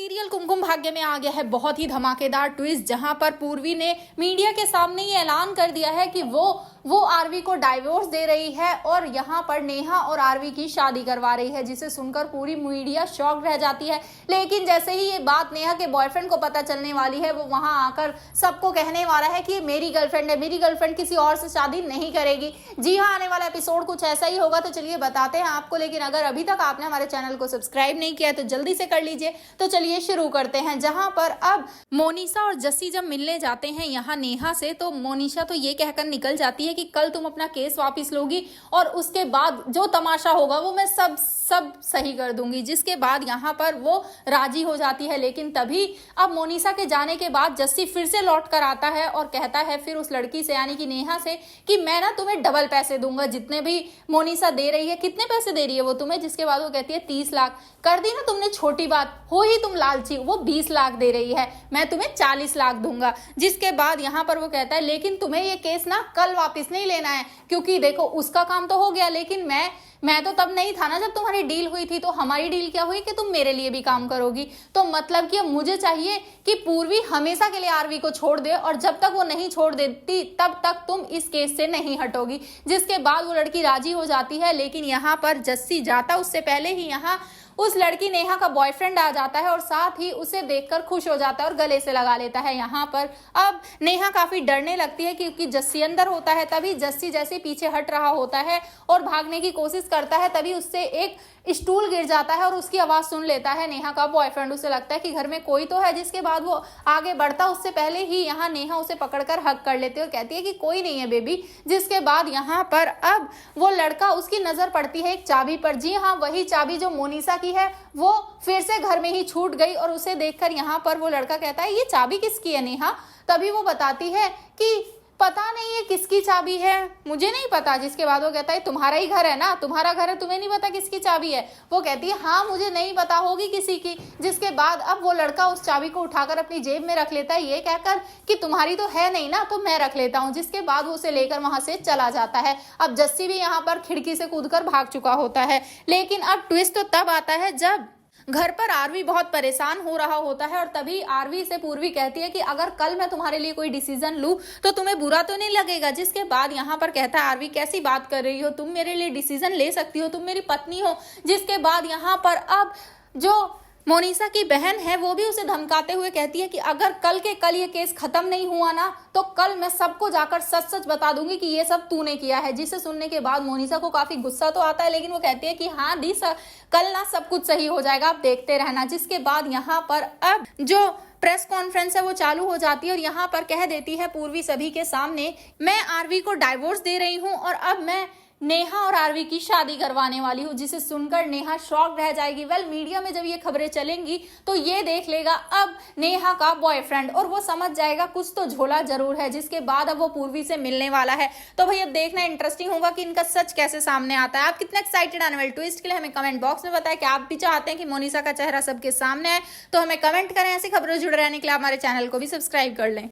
Serial Kumkum Bhagya में आ गया है बहुत ही धमाकेदार ट्विस्ट, जहां पर पूर्वी ने मीडिया के सामने ये ऐलान कर दिया है कि वो आरवी को डाइवोर्स दे रही है और यहां पर नेहा और आरवी की शादी करवा रही है, जिसे सुनकर पूरी मीडिया शॉक रह जाती है। लेकिन जैसे ही ये बात नेहा के बॉयफ्रेंड को पता चलने वाली है, वो वहां आकर सबको कहने वाला है कि मेरी गर्लफ्रेंड है, मेरी गर्लफ्रेंड किसी और से शादी नहीं करेगी। जी हाँ, आने वाला एपिसोड कुछ ऐसा ही होगा, तो चलिए बताते हैं आपको। लेकिन अगर अभी तक आपने हमारे चैनल को सब्सक्राइब नहीं किया है तो जल्दी से कर लीजिए। तो चलिए शुरू करते हैं। जहां पर अब मोनिशा और जस्सी जब मिलने जाते हैं यहाँ नेहा से, तो मोनिशा तो ये कहकर निकल जाती है कि कल तुम अपना केस वापस लोगी और उसके बाद जो तमाशा होगा वो मैं सब सही कर दूंगी। जिसके बाद यहाँ पर वो राजी हो जाती है। लेकिन तभी अब मोनिशा के जाने के बाद जस्सी फिर से लौट कर आता है और कहता है फिर उस लड़की से, यानी कि नेहा से, कि मैं ना तुम्हें डबल पैसे दूंगा जितने भी मोनिशा दे रही है। कितने पैसे दे रही है वो तुम्हें? जिसके बाद वो कहती है 30 लाख। कर दी ना तुमने छोटी बात, हो ही तुम लालची। वो 20 लाख दे रही है, मैं तुम्हें 40 लाख दूंगा। जिसके बाद यहाँ पर वो कहता है लेकिन तुम्हें ये केस ना कल वापस नहीं लेना है, क्योंकि देखो उसका काम तो हो गया, लेकिन मैं तो तब नहीं था ना जब तुम्हारी डील हुई थी। तो हमारी डील क्या हुई कि तुम मेरे लिए भी काम करोगी। तो मतलब कि अब मुझे चाहिए कि पूर्वी हमेशा के लिए आरवी को छोड़ दे, और जब तक वो नहीं छोड़ देती तब तक तुम इस केस से नहीं हटोगी। जिसके बाद वो लड़की राजी हो जाती है। लेकिन यहाँ पर जस्सी जाता उससे पहले ही यहाँ उस लड़की नेहा का बॉयफ्रेंड आ जाता है और साथ ही उसे देखकर खुश हो जाता है और गले से लगा लेता है। यहाँ पर अब नेहा काफी डरने लगती है क्योंकि जस्सी अंदर होता है। तभी जस्सी जैसे पीछे हट रहा होता है और भागने की कोशिश करता है, तभी उससे एक स्टूल गिर जाता है और उसकी आवाज सुन लेता है नेहा का बॉयफ्रेंड। उसे लगता है कि घर में कोई तो है। जिसके बाद वो आगे बढ़ता, उससे पहले ही यहाँ नेहा उसे पकड़कर हक कर लेती है और कहती है कि कोई नहीं है बेबी। जिसके बाद यहाँ पर अब वो लड़का, उसकी नजर पड़ती है एक चाबी पर। जी हाँ, वही चाबी जो मोनिशा की है वो फिर से घर में ही छूट गई। और उसे देखकर यहाँ पर वो लड़का कहता है ये चाबी किसकी है नेहा? तभी वो बताती है कि पता नहीं है किसकी चाबी है, मुझे नहीं पता। जिसके बाद वो कहता है तुम्हारा ही घर है ना, तुम्हारा घर है, तुम्हें नहीं पता किसकी चाबी है? वो कहती है हाँ मुझे नहीं पता, होगी किसी की। जिसके बाद अब वो लड़का उस चाबी को उठाकर अपनी जेब में रख लेता है, ये कहकर कि तुम्हारी तो है नहीं ना, तो मैं रख लेता हूँ। जिसके बाद वो उसे लेकर वहां से चला जाता है। अब जस्सी भी यहाँ पर खिड़की से कूदकर भाग चुका होता है। लेकिन अब ट्विस्ट तो तब आता है जब घर पर आरवी बहुत परेशान हो रहा होता है और तभी आरवी से पूर्वी कहती है कि अगर कल मैं तुम्हारे लिए कोई डिसीजन लूं तो तुम्हें बुरा तो नहीं लगेगा। जिसके बाद यहाँ पर कहता है आरवी कैसी बात कर रही हो, तुम मेरे लिए डिसीजन ले सकती हो, तुम मेरी पत्नी हो। जिसके बाद यहाँ पर अब जो मोनिशा की बहन है वो भी उसे धमकाते हुए कहती है कि अगर कल के कल ये केस खत्म नहीं हुआ ना तो कल मैं सबको जाकर सच सच बता दूंगी कि ये सब तूने किया है। जिसे सुनने के बाद मोनिशा को काफी गुस्सा तो आता है, लेकिन वो कहती है कि हाँ दी कल ना सब कुछ सही हो जाएगा, आप देखते रहना। जिसके बाद यहाँ पर अब जो प्रेस कॉन्फ्रेंस है वो चालू हो जाती है और यहाँ पर कह देती है पूर्वी सभी के सामने, मैं आरवी को डाइवोर्स दे रही हूँ और अब मैं नेहा और आरवी की शादी करवाने वाली हूँ। जिसे सुनकर नेहा शॉक रह जाएगी। वेल, मीडिया में जब ये खबरें चलेंगी तो ये देख लेगा अब नेहा का बॉयफ्रेंड और वो समझ जाएगा कुछ तो झोला जरूर है। जिसके बाद अब वो पूर्वी से मिलने वाला है। तो भाई अब देखना इंटरेस्टिंग होगा कि इनका सच कैसे सामने आता है। आप कितना एक्साइटेड आने वाले ट्विस्ट के लिए हमें कमेंट बॉक्स में बताएं कि आप भी चाहते हैं कि मोनिशा का चेहरा सबके सामने आए। तो हमें कमेंट करें। ऐसी खबरों जुड़े रहने के लिए हमारे चैनल को भी सब्सक्राइब कर लें।